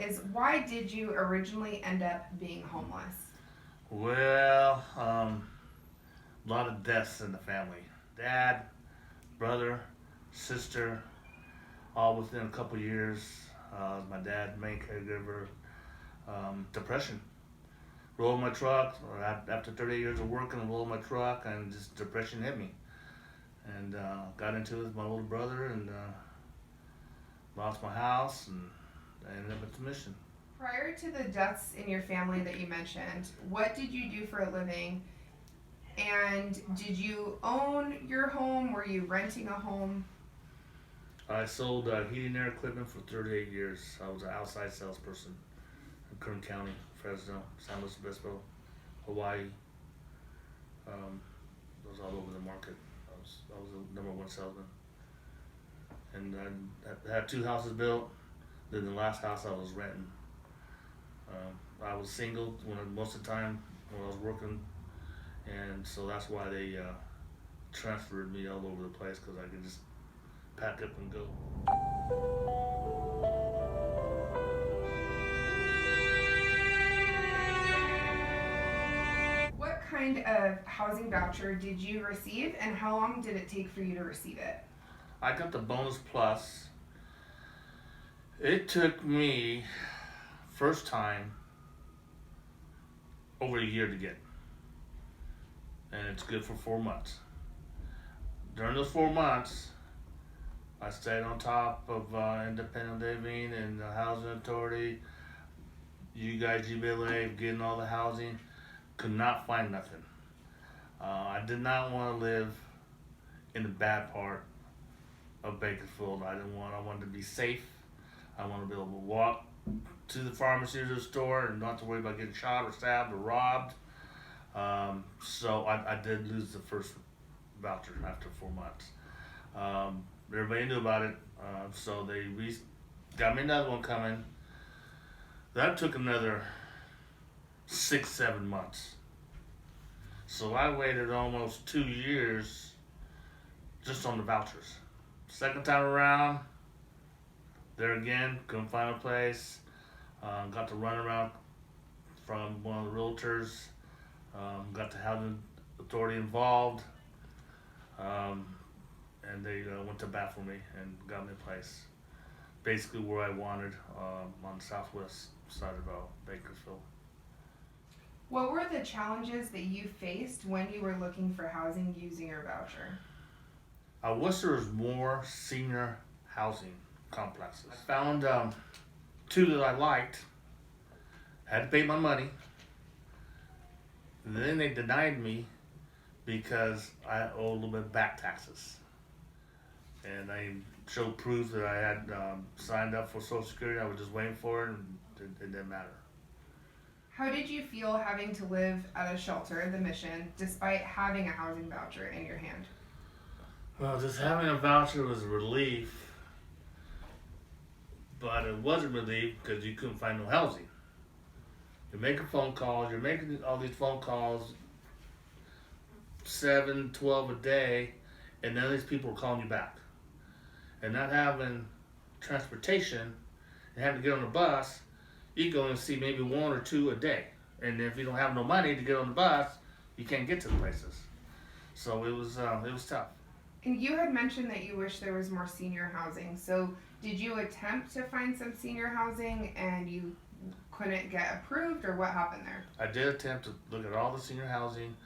is why did you originally end up being homeless? Well, a lot of deaths in the family. Dad, brother, sister, all within a couple years. My dad, main caregiver. Depression. Rolled my truck. After 38 years of working, rolled my truck, and just depression hit me. And got into it with my little brother, and lost my house, and I ended up at the mission. Prior to the deaths in your family that you mentioned, what did you do for a living? And did you own your home? Were you renting a home? I sold heating and air equipment for 38 years. I was an outside salesperson in Kern County, Fresno, San Luis Obispo, Hawaii. I was all over the market. I was the number one salesman. And I had two houses built. Then the last house I was renting. I was single most of the time when I was working, and so that's why they transferred me all over the place, because I could just pack up and go. What kind of housing voucher did you receive, and how long did it take for you to receive it? I got the bonus plus. It took me, first time, over a year to get. And it's good for 4 months. During those 4 months, I stayed on top of independent living and the housing authority. You guys, GBLA, getting all the housing. Could not find nothing. I did not want to live in the bad part of Bakersfield. I wanted to be safe. I wanted to be able to walk to the pharmacy or the store and not have to worry about getting shot or stabbed or robbed. So I did lose the first voucher after 4 months. Everybody knew about it, so they got me another one coming. That took another 6-7 months. So I waited almost 2 years just on the vouchers. Second time around, there again, couldn't find a place. Got to run around from one of the realtors. Got the housing authority involved. And they went to bat for me and got me a place. Basically where I wanted, on the southwest side of Bakersfield. What were the challenges that you faced when you were looking for housing using your voucher? I wish there was more senior housing complexes. I found 2 that I liked. Had to pay my money. And then they denied me because I owed a little bit of back taxes. And I showed proof that I had signed up for Social Security. I was just waiting for it, and it didn't matter. How did you feel having to live at a shelter, the mission, despite having a housing voucher in your hand? Well, just having a voucher was a relief, but it wasn't relief because you couldn't find no housing. You're making phone calls, you're making all these phone calls, 7, 12 a day, and none of these people are calling you back. And not having transportation and having to get on a bus, you go and see maybe 1 or 2 a day. And if you don't have no money to get on the bus, you can't get to the places. So it was tough. And you had mentioned that you wish there was more senior housing. So did you attempt to find some senior housing and you couldn't get approved, or what happened there? I did attempt to look at all the senior housing.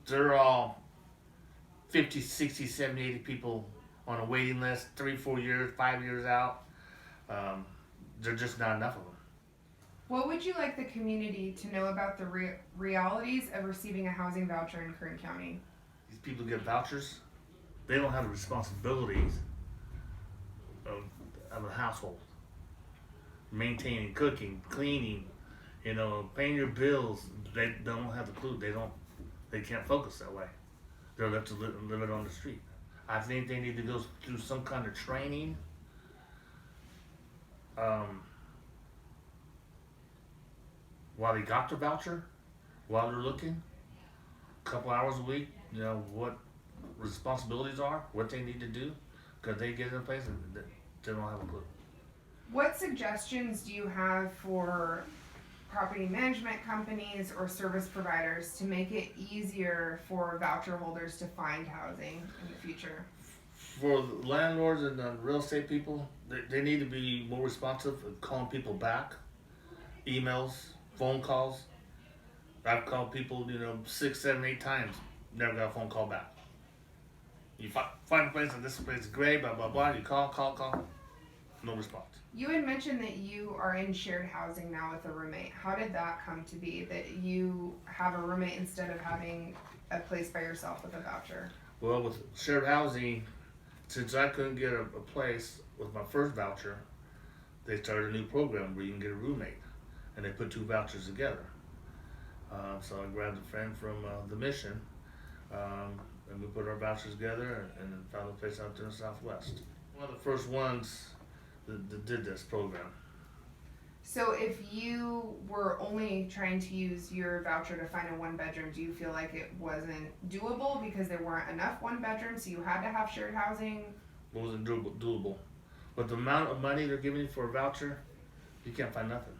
They're all 50, 60, 70, 80 people on a waiting list, 3, 4 years, 5 years out. There's just not enough of them. What would you like the community to know about the realities of receiving a housing voucher in Kern County? These people get vouchers. They don't have the responsibilities of a household. Maintaining, cooking, cleaning, paying your bills. They don't have the clue. They can't focus that way. They're left to live it on the street. I think they need to go through some kind of training. While they got their voucher, while they're looking, a couple hours a week, what responsibilities are, what they need to do, because they get in a place and they don't have a clue. What suggestions do you have for property management companies or service providers to make it easier for voucher holders to find housing in the future? For the landlords and the real estate people, they need to be more responsive of calling people back, emails, phone calls. I've called people, 6, 7, 8 times, never got a phone call back. You find a place and this place is great, blah, blah, blah. You call, no response. You had mentioned that you are in shared housing now with a roommate. How did that come to be, that you have a roommate instead of having a place by yourself with a voucher? Well, with shared housing, since I couldn't get a place with my first voucher, they started a new program where you can get a roommate, and they put 2 vouchers together. So I grabbed a friend from the mission, and we put our vouchers together and found a place out there in the Southwest. One of the first ones that did this program. So if you were only trying to use your voucher to find a 1-bedroom, do you feel like it wasn't doable because there weren't enough 1-bedrooms, so you had to have shared housing? It wasn't doable. But the amount of money they're giving you for a voucher, you can't find nothing.